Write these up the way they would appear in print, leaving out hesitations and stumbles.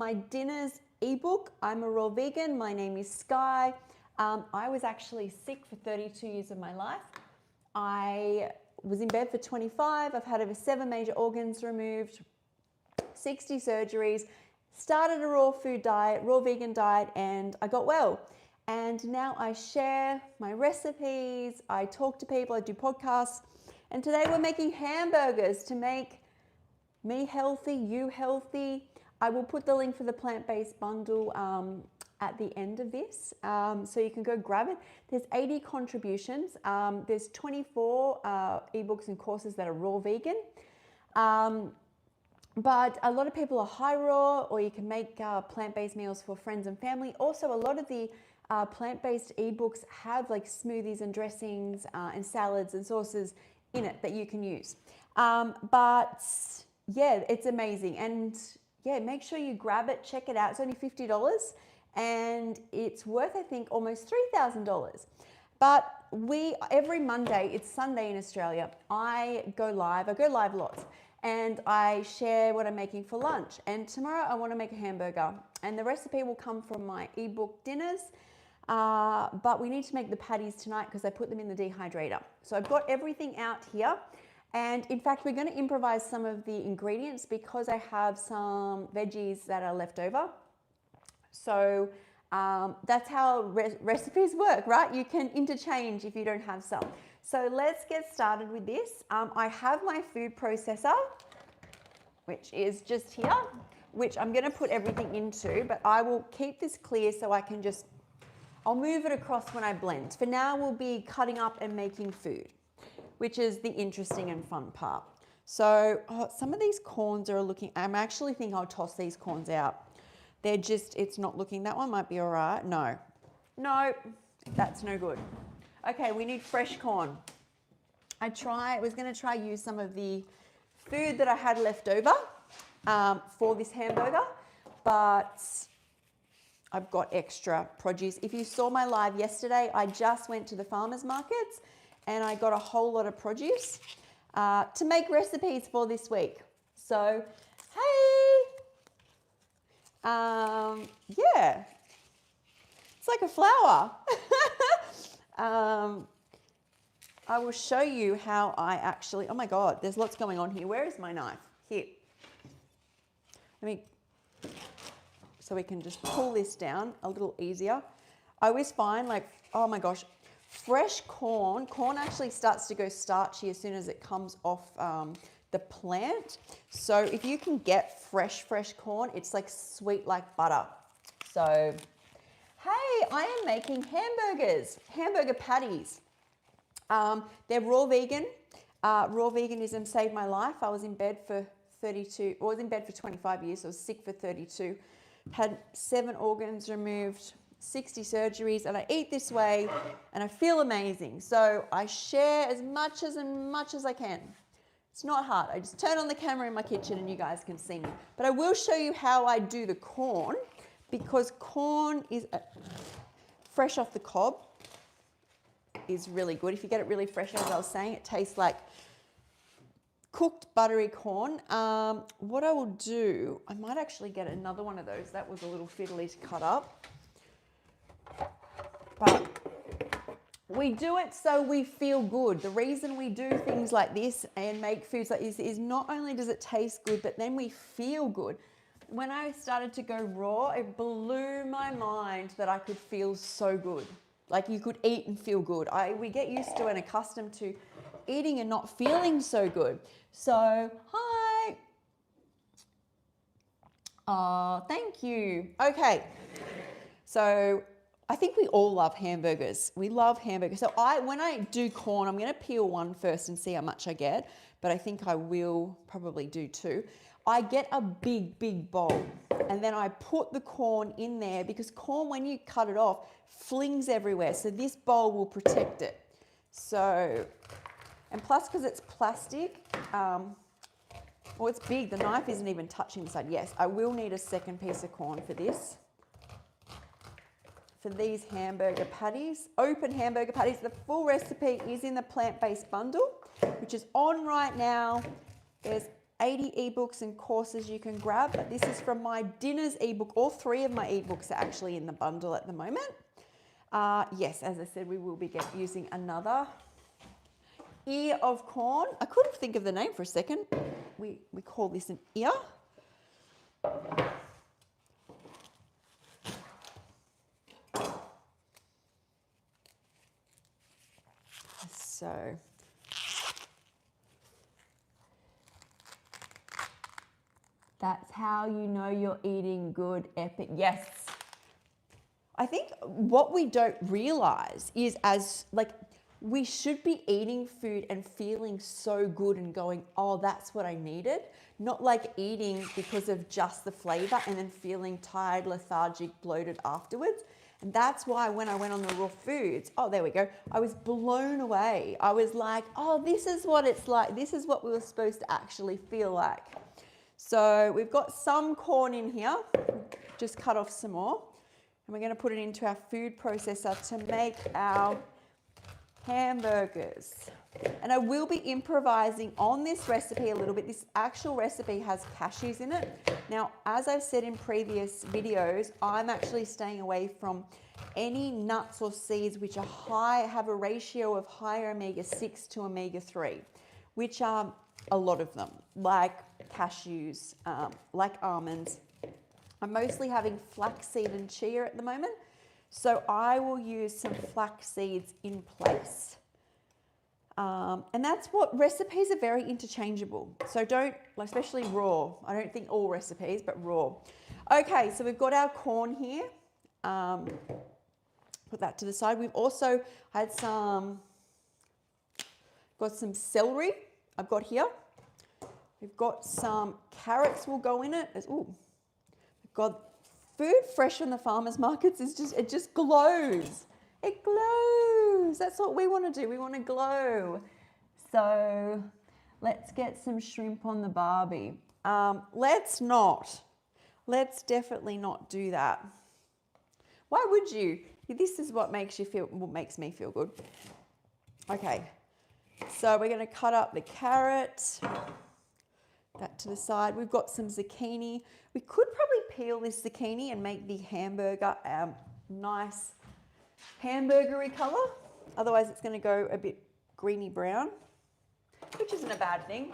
My dinners ebook. I'm a raw vegan. My name is Skye. I was actually sick for 32 years of my life. I was in bed for 25. I've had over 7 major organs removed, 60 surgeries, started a raw food diet, raw vegan diet, and I got well. And now I share my recipes, I talk to people, I do podcasts, and today we're making hamburgers to make me healthy, you healthy. I will put the link for the plant-based bundle at the end of this, so you can go grab it. There's 80 contributions. There's 24 ebooks and courses that are raw vegan. But a lot of people are high raw, or you can make plant-based meals for friends and family. Also, a lot of the plant-based ebooks have like smoothies and dressings and salads and sauces in it that you can use. But yeah, it's amazing. And yeah, make sure you grab it, check it out. It's only $50 and it's worth, I think, almost $3,000. But every Monday, it's Sunday in Australia, I go live lots. And I share what I'm making for lunch. And tomorrow I want to make a hamburger. And the recipe will come from my ebook dinners. But we need to make the patties tonight because I put them in the dehydrator. So I've got everything out here. And in fact, we're going to improvise some of the ingredients because I have some veggies that are left over. So that's how recipes work, right? You can interchange if you don't have some. So let's get started with this. I have my food processor, which is just here, which I'm going to put everything into, but I will keep this clear so I can I'll move it across when I blend. For now, we'll be cutting up and making food, which is the interesting and fun part. So some of these corns are looking, I actually think I'll toss these corns out. They're just, it's not looking, that one might be all right. No, that's no good. Okay, we need fresh corn. I was going to try use some of the food that I had left over for this hamburger, but I've got extra produce. If you saw my live yesterday, I just went to the farmers markets and I got a whole lot of produce to make recipes for this week. So, hey, yeah, it's like a flower. I will show you how I actually, oh my God, there's lots going on here. Where is my knife? Here. So we can just pull this down a little easier. I always find like, oh my gosh, fresh corn actually starts to go starchy as soon as it comes off the plant. So if you can get fresh corn, it's like sweet like butter. So, hey, I am making hamburger patties. They're raw vegan. Raw veganism saved my life. I was in bed for 25 years. So I was sick for 32. Had 7 organs removed, 60 surgeries, and I eat this way and I feel amazing. So I share as much as I can. It's not hard. I just turn on the camera in my kitchen and you guys can see me. But I will show you how I do the corn, because corn is fresh off the cob is really good. If you get it really fresh, as I was saying, it tastes like cooked buttery corn. What I will do, I might actually get another one of those. That was a little fiddly to cut up. But we do it so we feel good. The reason we do things like this and make foods like this is not only does it taste good, but then we feel good. When I started to go raw, it blew my mind that I could feel so good. Like you could eat and feel good. We get used to and accustomed to eating and not feeling so good. So, hi. Oh, thank you. Okay. So I think we all love hamburgers. We love hamburgers. So when I do corn, I'm going to peel one first and see how much I get, but I think I will probably do 2. I get a big bowl and then I put the corn in there, because corn, when you cut it off, flings everywhere. So this bowl will protect it. So, and plus because it's plastic, well, it's big. The knife isn't even touching the side. Yes, I will need a second piece of corn for this. For these hamburger patties, open hamburger patties. The full recipe is in the plant-based bundle, which is on right now. There's 80 ebooks and courses you can grab, but this is from my dinners ebook. All 3 of my ebooks are actually in the bundle at the moment. Yes, as I said, we will be using another ear of corn. I couldn't think of the name for a second. We call this an ear. So that's how you know you're eating good, epic. Yes. I think what we don't realize is we should be eating food and feeling so good and going, oh, that's what I needed. Not like eating because of just the flavor and then feeling tired, lethargic, bloated afterwards. And that's why when I went on the raw foods, oh, there we go, I was blown away. I was like, oh, this is what it's like. This is what we were supposed to actually feel like. So we've got some corn in here. Just cut off some more. And we're going to put it into our food processor to make our hamburgers. And I will be improvising on this recipe a little bit. This actual recipe has cashews in it. Now, as I've said in previous videos, I'm actually staying away from any nuts or seeds which are have a ratio of higher omega-6 to omega-3, which are a lot of them, like cashews, like almonds. I'm mostly having flaxseed and chia at the moment, so I will use some flax seeds in place. And that's what recipes are very interchangeable. So don't, especially raw. I don't think all recipes, but raw. Okay, so we've got our corn here. Put that to the side. We've also had got some celery I've got here. We've got some carrots will go in it. Ooh, we've got food fresh from the farmers markets. It just glows. It glows. That's what we want to do. We want to glow. So let's get some shrimp on the barbie. Let's not. Let's definitely not do that. Why would you? This is what makes me feel good. Okay. So we're going to cut up the carrot. That to the side. We've got some zucchini. We could probably peel this zucchini and make the hamburger nice hamburgery color. Otherwise it's going to go a bit greeny brown, which isn't a bad thing.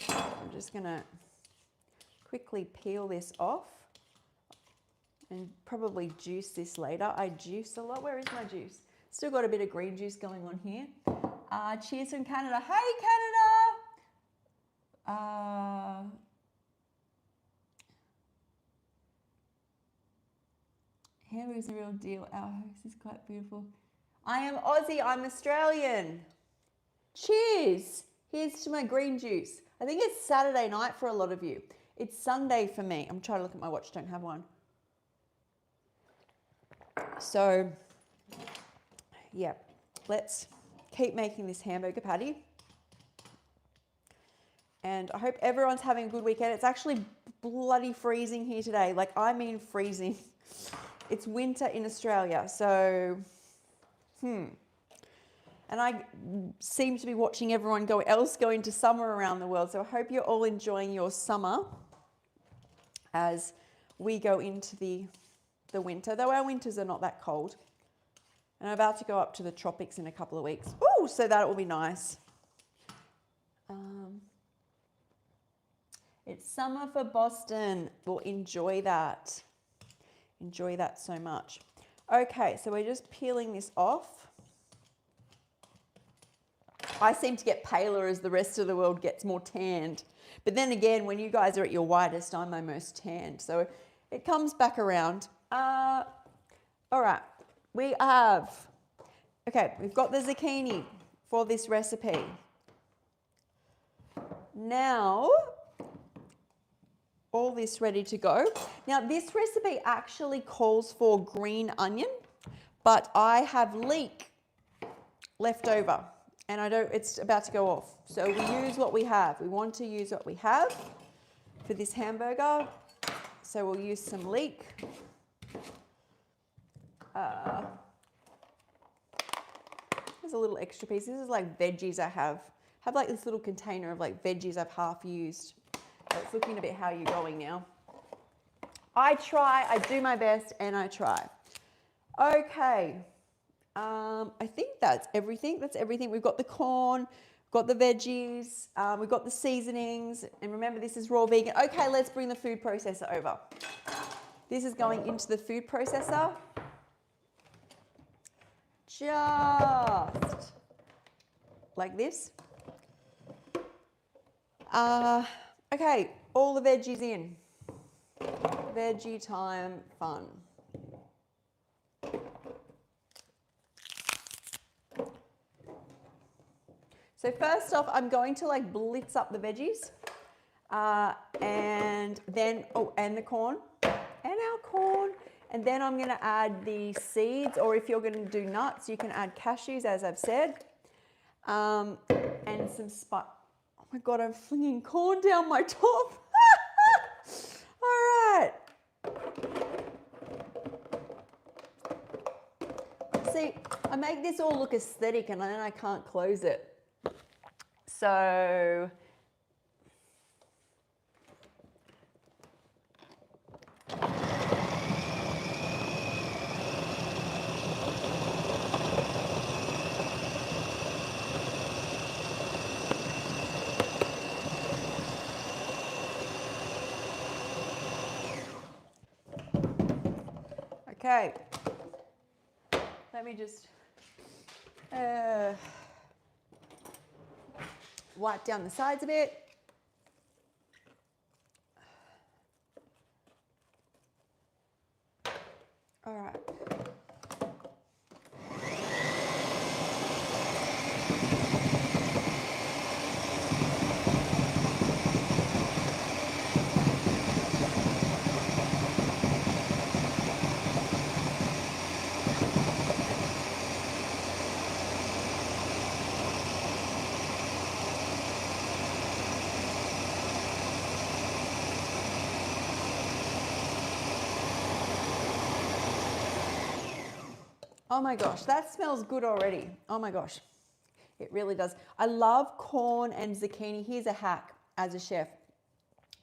I'm just going to quickly peel this off and probably juice this later. I juice a lot. Where is my juice? Still got a bit of green juice going on here. Cheers from Canada. Hey, Canada! Hamburger is a real deal. Our host is quite beautiful. I am Aussie. I'm Australian. Cheers. Here's to my green juice. I think it's Saturday night for a lot of you. It's Sunday for me. I'm trying to look at my watch. Don't have one. So, yeah, let's keep making this hamburger patty. And I hope everyone's having a good weekend. It's actually bloody freezing here today. Like, I mean freezing. It's winter in Australia, so, And I seem to be watching everyone else go into summer around the world. So I hope you're all enjoying your summer as we go into the winter, though our winters are not that cold. And I'm about to go up to the tropics in a couple of weeks. Ooh, so that will be nice. It's summer for Boston. We'll enjoy that. Enjoy that so much. Okay, so we're just peeling this off. I seem to get paler as the rest of the world gets more tanned. But then again, when you guys are at your whitest, I'm almost tanned. So it comes back around. All right, we've got the zucchini for this recipe. Now, all this ready to go. Now, this recipe actually calls for green onion, but I have leek left over. And it's about to go off. So we use what we have. We want to use what we have for this hamburger. So we'll use some leek. There's a little extra piece. This is like veggies I have have like this little container of like veggies I've half used. So it's looking a bit how you're going now. I try, I do my best, and I try. Okay, I think that's everything. That's everything. We've got the corn, got the veggies, we've got the seasonings, and remember this is raw vegan. Okay, let's bring the food processor over. This is going into the food processor. Just like this. Okay, all the veggies in. Veggie time fun. So first off, I'm going to like blitz up the veggies, and then, and the corn, and our corn. And then I'm going to add the seeds, or if you're going to do nuts, you can add cashews, as I've said, and some spice. Oh my God, I'm flinging corn down my top. All right. See, I make this all look aesthetic and then I can't close it. So, okay, let me just wipe down the sides a bit. All right. Oh my gosh, that smells good already. Oh my gosh, it really does. I love corn and zucchini. Here's a hack as a chef.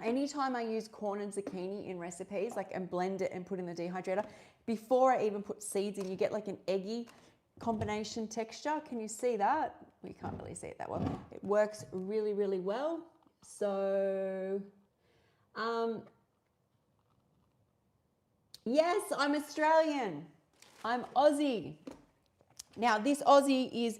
Anytime I use corn and zucchini in recipes, like, and blend it and put in the dehydrator, before I even put seeds in, you get like an eggy combination texture. Can you see that? We can't really see it that well. It works really, really well. So, yes, I'm Australian. I'm Aussie. Now this Aussie is,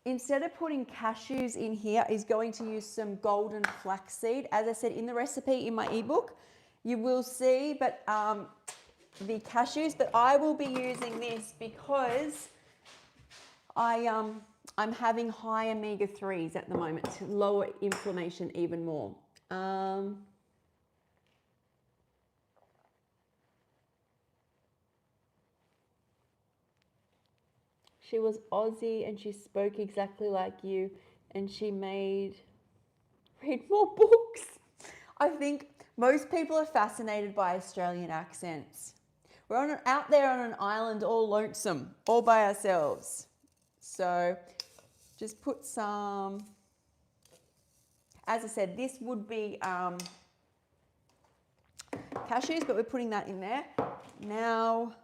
instead of putting cashews in here, is going to use some golden flaxseed. As I said in the recipe in my ebook, you will see, but the cashews, but I will be using this because I'm having high omega-3s at the moment to lower inflammation even more. She was Aussie and she spoke exactly like you, and she read more books. I think most people are fascinated by Australian accents. We're out there on an island all lonesome, all by ourselves. So just put some, as I said, this would be cashews, but we're putting that in there. Now,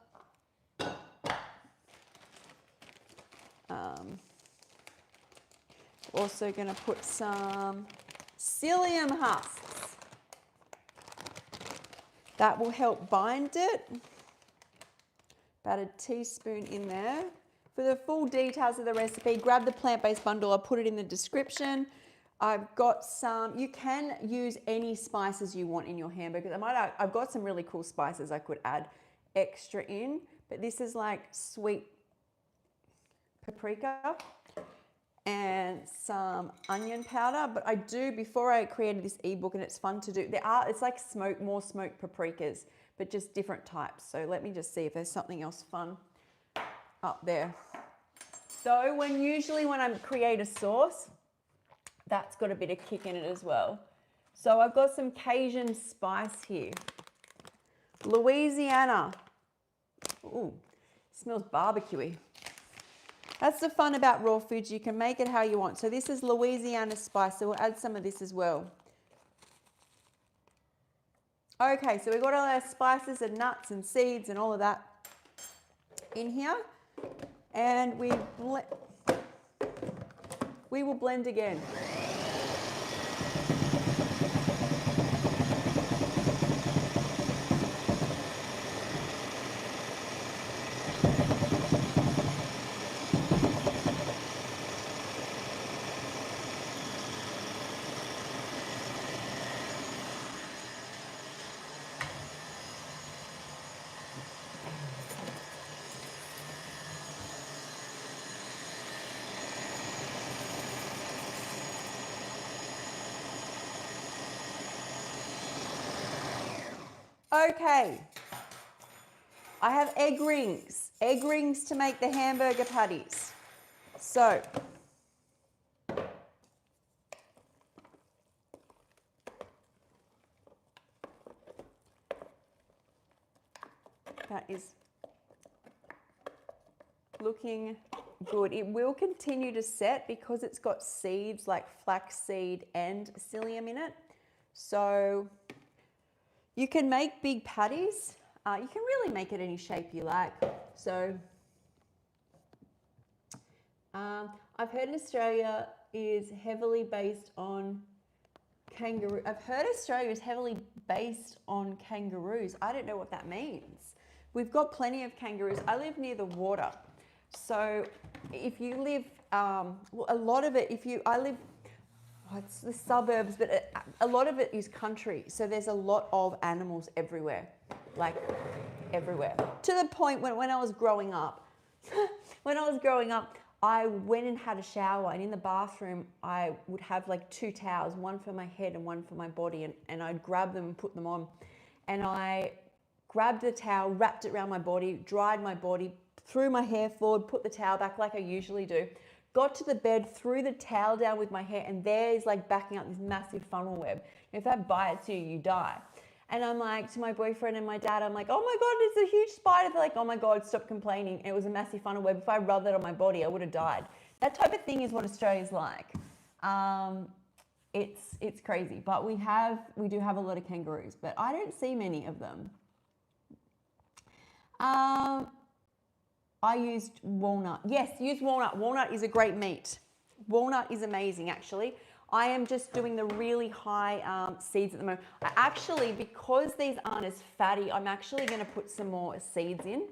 also going to put some psyllium husks. That will help bind it. About a teaspoon in there. For the full details of the recipe, grab the plant-based bundle. I'll put it in the description. I've got some, you can use any spices you want in your hamburgers. I've got some really cool spices I could add extra in, but this is like sweet paprika and some onion powder. But I do, before I created this ebook, and it's fun to do, it's like more smoked paprikas, but just different types. So let me just see if there's something else fun up there. So usually when I create a sauce, that's got a bit of kick in it as well. So I've got some Cajun spice here. Louisiana. Ooh, smells barbecuey. That's the fun about raw foods. You can make it how you want. So this is Louisiana spice. So we'll add some of this as well. Okay, so we've got all our spices and nuts and seeds and all of that in here. And we will blend again. Okay, I have egg rings to make the hamburger patties. So, that is looking good. It will continue to set because it's got seeds like flaxseed and psyllium in it. So you can make big patties. You can really make it any shape you like. So I've heard Australia is heavily based on kangaroo. I've heard Australia is heavily based on kangaroos. I don't know what that means. We've got plenty of kangaroos. I live near the water. So if you live, well, a lot of it, I live, it's the suburbs, but a lot of it is country. So there's a lot of animals everywhere, like everywhere. To the point when I was growing up, I went and had a shower, and in the bathroom, I would have like 2 towels, one for my head and one for my body, and I'd grab them and put them on. And I grabbed the towel, wrapped it around my body, dried my body, threw my hair forward, put the towel back like I usually do, got to the bed, threw the towel down with my hair, and there's like backing up this massive funnel web. If that bites you, you die. And I'm like, to my boyfriend and my dad, I'm like, oh my God, it's a huge spider. They're like, oh my God, stop complaining. It was a massive funnel web. If I rubbed that on my body, I would have died. That type of thing is what Australia's like. It's crazy, but we do have a lot of kangaroos, but I don't see many of them. I used walnut. Yes, use walnut. Walnut is a great meat. Walnut is amazing, actually. I am just doing the really high seeds at the moment. Because these aren't as fatty, I'm actually going to put some more seeds in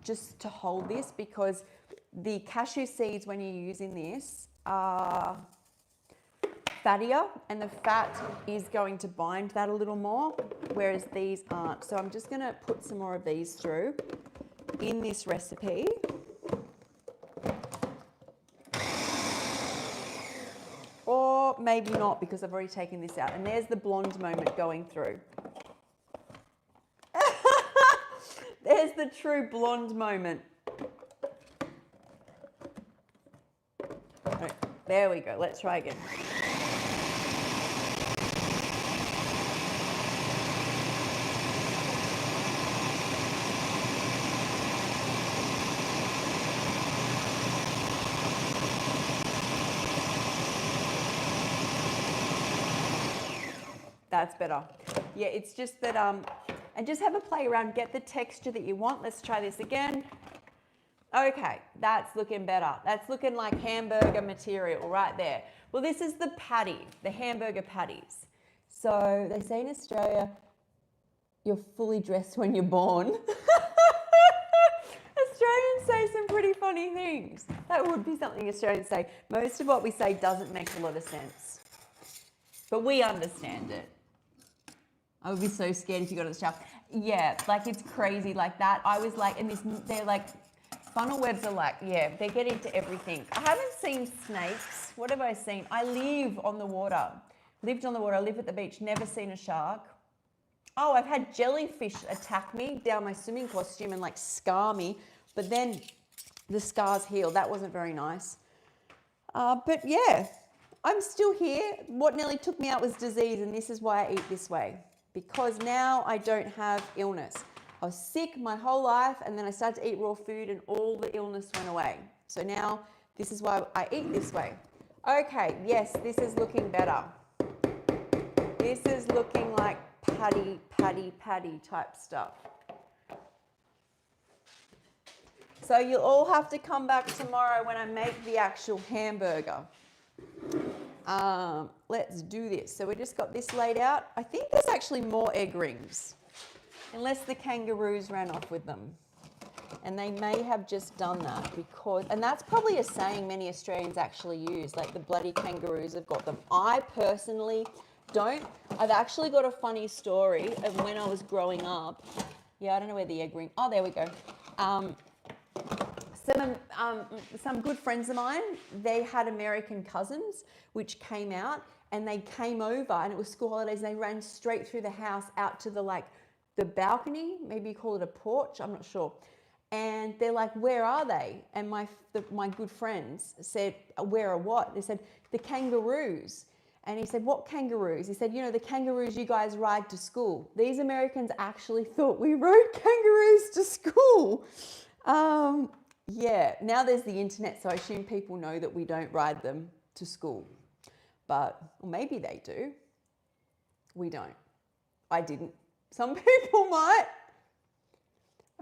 just to hold this, because the cashew seeds, when you're using this, are fattier, and the fat is going to bind that a little more, whereas these aren't. So I'm just going to put some more of these through in this recipe. Or maybe not, because I've already taken this out. And there's the blonde moment going through. There's the true blonde moment. Right, there we go. Let's try again. That's better. Yeah, it's just that, and just have a play around, get the texture that you want. Let's try this again. Okay, that's looking better. That's looking like hamburger material right there. Well, this is the patty, the hamburger patties. So they say in Australia, you're fully dressed when you're born. Australians say some pretty funny things. That would be something Australians say. Most of what we say doesn't make a lot of sense, but we understand it. I would be so scared if you got to the shower. Yeah, like it's crazy like that. I was like, and they're like, funnel webs are like, yeah, they get into everything. I haven't seen snakes. What have I seen? I live on the water. Lived on the water, I live at the beach, never seen a shark. Oh, I've had jellyfish attack me down my swimming costume and like scar me, but then the scars healed. That wasn't very nice. But yeah, I'm still here. What nearly took me out was disease, and this is why I eat this way. Because now I don't have illness. I was sick my whole life, and then I started to eat raw food and all the illness went away. so now this is why I eat this way. Okay, yes, this is looking better. This is looking like patty type stuff. So you'll all have to come back tomorrow when I make the actual hamburger. Let's do this. So we just got this laid out. I think there's actually more egg rings, unless the kangaroos ran off with them. And they may have just done that because, and that's probably a saying many Australians actually use, like the bloody kangaroos have got them. I personally don't. I've actually got a funny story of when I was growing up. Yeah, I don't know where the egg ring, oh, there we go. Some good friends of mine, they had American cousins which came out, and they came over, and it was school holidays, and they ran straight through the house out to the balcony, maybe you call it a porch, I'm not sure. And they're like, where are they? And my good friends said, where are what? They said, the kangaroos. And he said, what kangaroos? He said, you know, the kangaroos you guys ride to school. These Americans actually thought we rode kangaroos to school. Yeah, now there's the internet, so I assume people know that we don't ride them to school. But or maybe they do. We don't. I didn't. Some people might.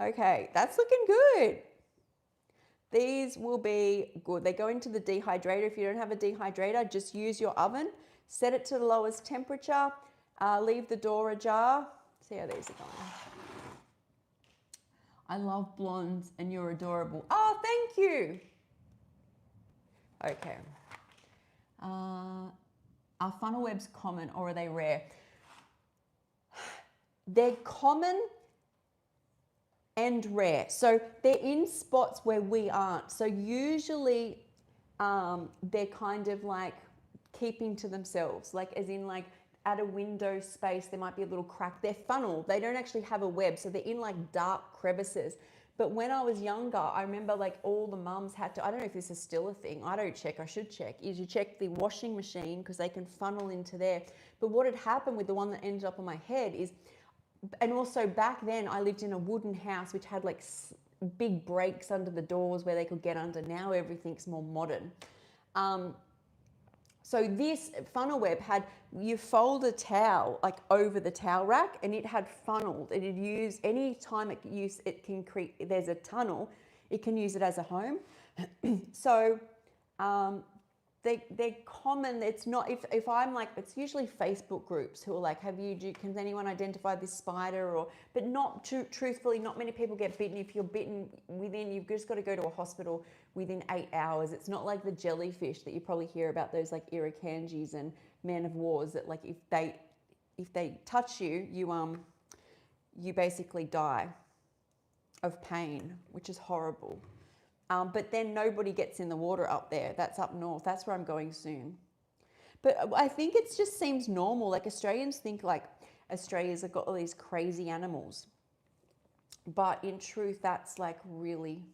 Okay, that's looking good. These will be good. They go into the dehydrator. If you don't have a dehydrator, just use your oven. Set it to the lowest temperature. Leave the door ajar. See how these are going. I love blondes and you're adorable. Oh, thank you. Okay. Are funnel webs common or are they rare? They're common and rare. So they're in spots where we aren't. So usually they're kind of like keeping to themselves, like as in like at a window space, there might be a little crack. They're funnel. They don't actually have a web. So they're in like dark crevices. But when I was younger, I remember like all the mums had to, I don't know if this is still a thing. I don't check, I should check, is you check the washing machine because they can funnel into there. But what had happened with the one that ended up on my head is, and also back then I lived in a wooden house which had like big breaks under the doors where they could get under. Now everything's more modern. So this funnel web had, you fold a towel like over the towel rack and it had funneled. It had used, any time it can create, there's a tunnel, it can use it as a home. So they're common. It's not, if I'm like, it's usually Facebook groups who are like, can anyone identify this spider? Or, but not truthfully, not many people get bitten. If you're bitten within, you've just got to go to a hospital within 8 hours. It's not like the jellyfish that you probably hear about, those like irukandjis and man of wars, that like if they touch you, you basically die of pain, which is horrible. But then nobody gets in the water up there. That's up north. That's where I'm going soon. But I think it just seems normal. Like Australians think like Australia's got all these crazy animals. But in truth, that's like really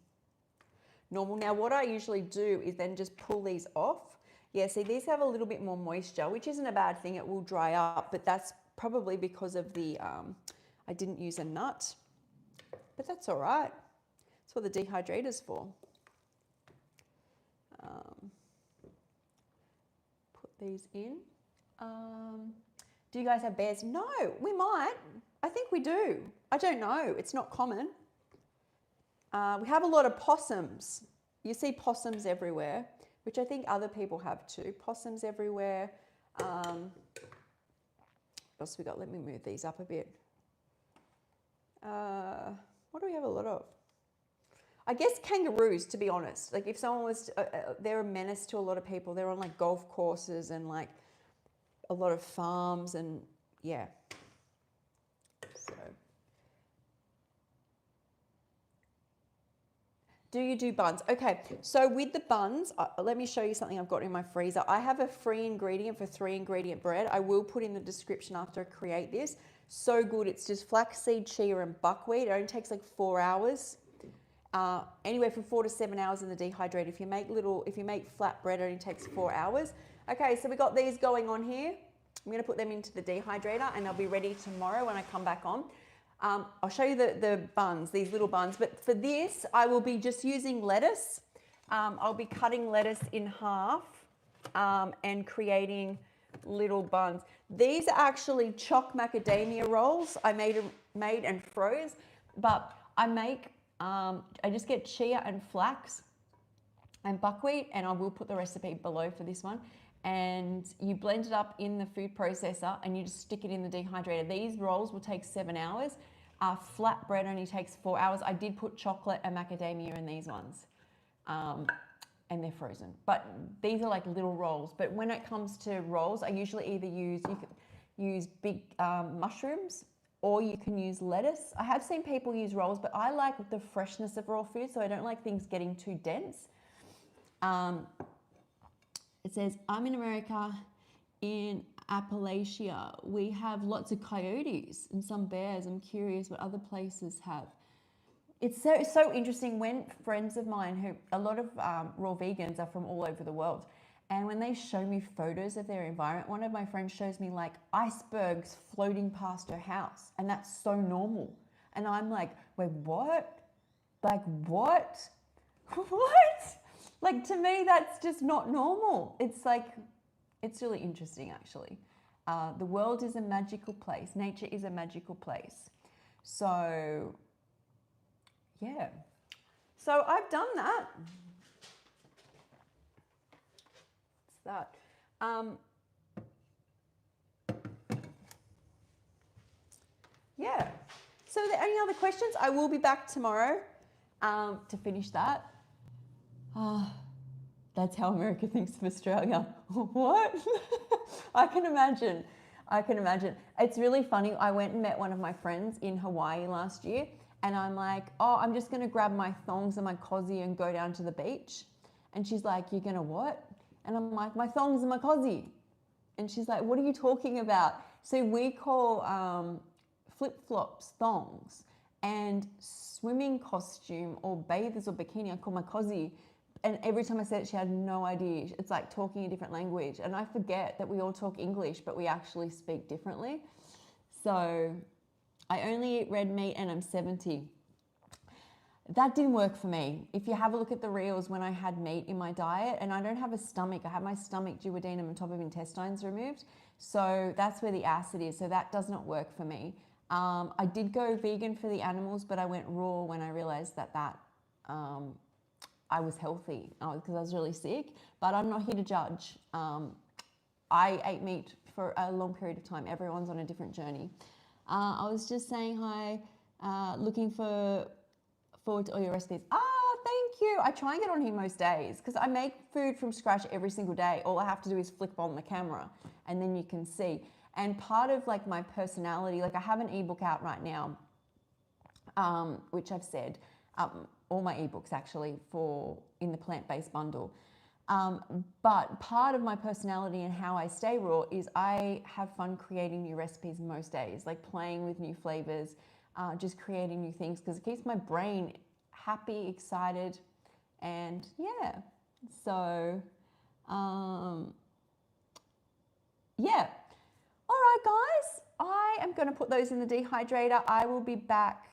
normal. Now, what I usually do is then just pull these off. Yeah, see, these have a little bit more moisture, which isn't a bad thing. It will dry up, but that's probably because of the, I didn't use a nut. But that's all right. That's what the dehydrator's for. Put these in. Do you guys have bears? No, we might. I think we do. I don't know. It's not common. We have a lot of possums. You see possums everywhere, which I think other people have too. Possums everywhere. What else we got? Let me move these up a bit. What do we have a lot of? I guess kangaroos, to be honest. Like if someone was, they're a menace to a lot of people. They're on like golf courses and like a lot of farms and yeah. So, do you do buns? Okay, so with the buns, let me show you something I've got in my freezer. I have a free ingredient for 3-ingredient bread. I will put in the description after I create this. So good. It's just flaxseed, chia, and buckwheat. It only takes like 4 hours. Anywhere from 4 to 7 hours in the dehydrator. If you make flat bread, it only takes 4 hours. Okay, so we got these going on here. I'm going to put them into the dehydrator and they'll be ready tomorrow when I come back on. I'll show you the buns, these little buns. But for this, I will be just using lettuce. I'll be cutting lettuce in half and creating little buns. These are actually choc macadamia rolls I made and froze, but I just get chia and flax and buckwheat, and I will put the recipe below for this one. And you blend it up in the food processor and you just stick it in the dehydrator. These rolls will take 7 hours. Flat bread only takes 4 hours. I did put chocolate and macadamia in these ones. And they're frozen. But these are like little rolls. But when it comes to rolls, I usually either use big mushrooms, or you can use lettuce. I have seen people use rolls, but I like the freshness of raw food, so I don't like things getting too dense. It says, I'm in America, in Appalachia. We have lots of coyotes and some bears. I'm curious what other places have. It's so interesting when friends of mine, who a lot of raw vegans are from all over the world, and when they show me photos of their environment, one of my friends shows me like icebergs floating past her house, and that's so normal. And I'm like, wait, what? Like, what? What? Like, to me, that's just not normal. It's like, it's really interesting, actually. The world is a magical place. Nature is a magical place. So, yeah. So I've done that. What's that? Yeah. So are there any other questions? I will be back tomorrow to finish that. That's how America thinks of Australia. What? I can imagine. It's really funny. I went and met one of my friends in Hawaii last year, and I'm like, oh, I'm just going to grab my thongs and my cozy and go down to the beach. And she's like, you're going to what? And I'm like, my thongs and my cozy. And she's like, what are you talking about? So we call flip-flops thongs, and swimming costume or bathers or bikini, I call my cozy. And every time I said it, she had no idea. It's like talking a different language. And I forget that we all talk English, but we actually speak differently. So I only eat red meat and I'm 70. That didn't work for me. If you have a look at the reels when I had meat in my diet, and I don't have a stomach, I have my stomach, duodenum, and top of intestines removed. So that's where the acid is. So that does not work for me. I did go vegan for the animals, but I went raw when I realized that I was healthy because I was really sick, but I'm not here to judge. I ate meat for a long period of time. Everyone's on a different journey. I was just saying hi, looking forward to all your recipes. Thank you. I try and get on here most days because I make food from scratch every single day. All I have to do is flip on the camera and then you can see. And part of like my personality, like I have an ebook out right now, which I've said, all my ebooks actually in the plant-based bundle. But part of my personality and how I stay raw is I have fun creating new recipes most days, like playing with new flavors, just creating new things because it keeps my brain happy, excited, and yeah. So, yeah. All right, guys, I am going to put those in the dehydrator. I will be back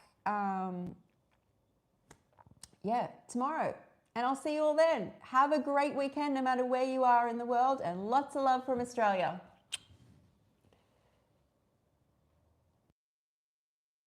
tomorrow. And I'll see you all then. Have a great weekend no matter where you are in the world, and lots of love from Australia.